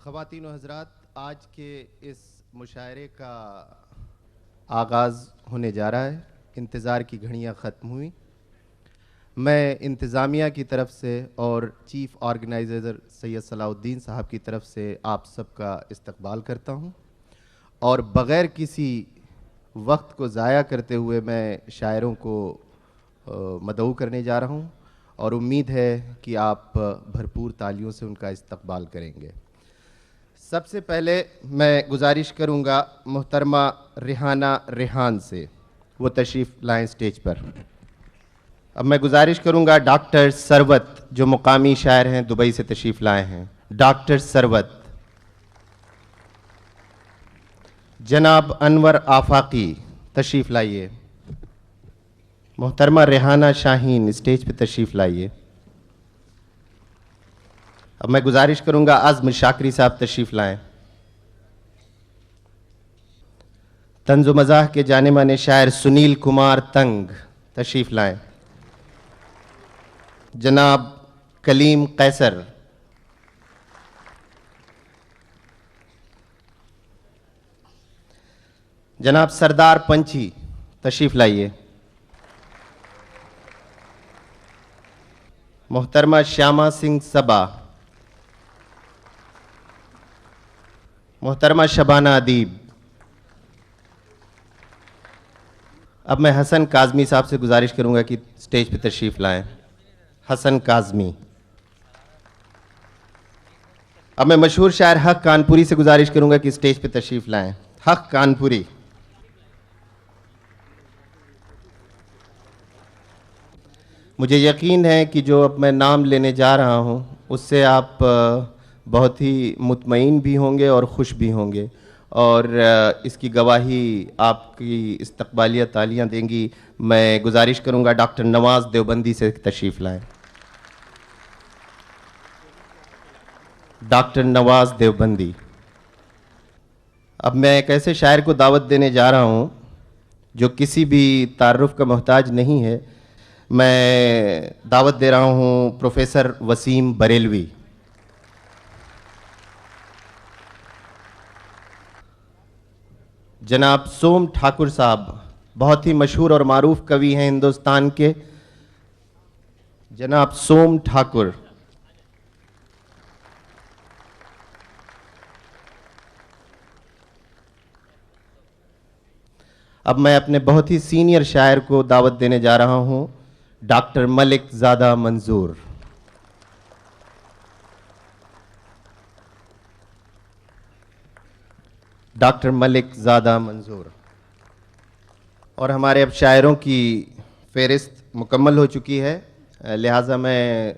ख़वातीन व हज़रात, आज के इस मुशायरे का आगाज़ होने जा रहा है। इंतज़ार की घड़ियाँ ख़त्म हुई। मैं इंतज़ामिया की तरफ से और चीफ़ ऑर्गेनाइज़र सैयद सलाउद्दीन साहब की तरफ से आप सबका इस्तकबाल करता हूँ और बग़ैर किसी वक्त को ज़ाया करते हुए मैं शायरों को मदऊ करने जा रहा हूँ और उम्मीद है कि आप भरपूर तालियों से उनका इस्तकबाल करेंगे। सबसे पहले मैं गुजारिश करूँगा मोहतरमा रिहाना रेहान से, वो तशरीफ़ लाएँ स्टेज पर। अब मैं गुजारिश करूँगा डॉक्टर सरवत, जो मुकामी शायर हैं, दुबई से तशरीफ़ लाए हैं। डॉक्टर सरवत। जनाब अनवर आफाकी तशरीफ़ लाइए। मोहतरमा रेहाना शाहीन स्टेज पर तशरीफ़ लाइए। अब मैं गुजारिश करूंगा आज़म शाकरी साहब तशरीफ़ लाएं। तंज़ो मज़ाह के जाने माने शायर सुनील कुमार तंग तशरीफ़ लाएं। जनाब कलीम कैसर। जनाब सरदार पंछी तशरीफ़ लाइए। मोहतरमा श्यामा सिंह सबा। मोहतरमा शबाना अदीब। अब मैं हसन काज़मी साहब से गुजारिश करूंगा कि स्टेज पर तशरीफ़ लाएं। हसन काज़मी। अब मैं मशहूर शायर हक कानपुरी से गुजारिश करूंगा कि स्टेज पर तशरीफ़ लाएं। हक कानपुरी। मुझे यकीन है कि जो अब मैं नाम लेने जा रहा हूं उससे आप बहुत ही मुतमईन भी होंगे और खुश भी होंगे और इसकी गवाही आपकी इस्तकबालिया तालियां देंगी। मैं गुजारिश करूंगा डॉक्टर नवाज़ देवबंदी से तशरीफ़ लाएं। डॉक्टर नवाज़ देवबंदी। अब मैं एक ऐसे शायर को दावत देने जा रहा हूं जो किसी भी तारुफ का मोहताज नहीं है। मैं दावत दे रहा हूं प्रोफेसर वसीम बरेलवी। जनाब सोम ठाकुर साहब, बहुत ही मशहूर और मारूफ कवि हैं हिंदुस्तान के। जनाब सोम ठाकुर। अब मैं अपने बहुत ही सीनियर शायर को दावत देने जा रहा हूं, डॉक्टर मलिक ज़ादा मंजूर। डॉक्टर मलिक ज़ादा मंजूर। और हमारे अब शायरों की फ़हरिस्त मुकम्मल हो चुकी है, लिहाजा मैं